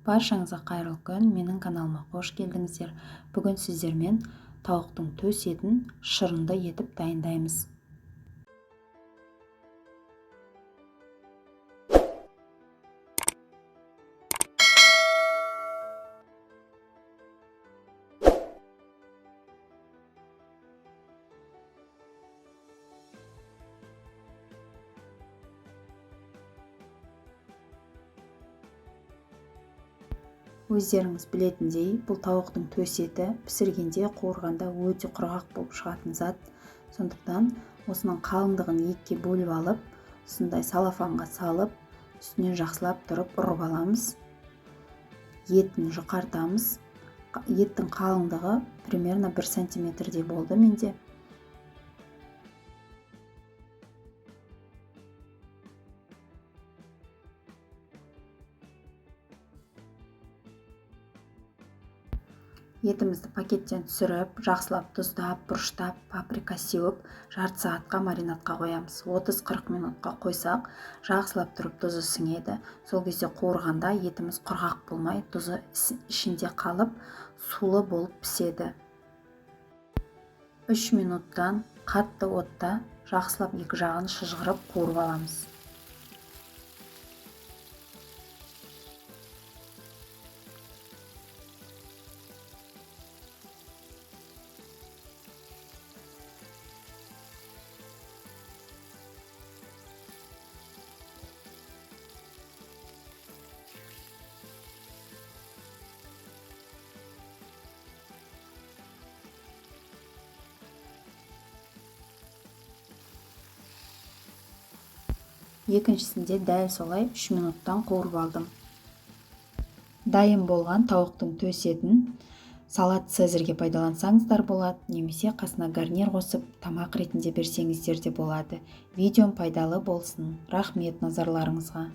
Баршаңызға қайырлы күн, менің каналыма қош келдіңіздер. Бүгін сіздермен тауықтың төс етін шырынды етіп дайындаймыз. Өздеріңіз білетіндей, бұл тауықтың төс еті пісіргенде, қуырғанда өте құрғақ болып шығатын зат. Сондықтан осының қалыңдығын екіге бөліп алып, сондай салафанға салып, үстінен жақсылап тұрып ұрып аламыз. Етін жұқартамыз. Еттің қалыңдығы примерно 1 сантиметрдей болды менде. Етімізді пакеттен түсіріп, жақсылап тұздап, бұрыштап, паприка сеуіп, жарты сағатқа маринадқа қоямыз. 30-40 минутқа қойсақ, жақсылап тұрып тұзы сіңеді. Сол кезде қуырғанда етіміз құрғақ болмай, тұзы ішінде қалып, сулы болып піседі. 3 минуттан қатты отта жақсылап екі жағын шыжғырып қуырып аламыз. Екіншісінде дәл солай 3 минуттан қуырып алдым. Дайын болған тауықтың төс етін салат цезарьге пайдалансаңыздар болады, немесе қасына гарнир қосып тамақ ретінде берсеңіздер де болады. Видеом пайдалы болсын. Рахмет назарларыңызға.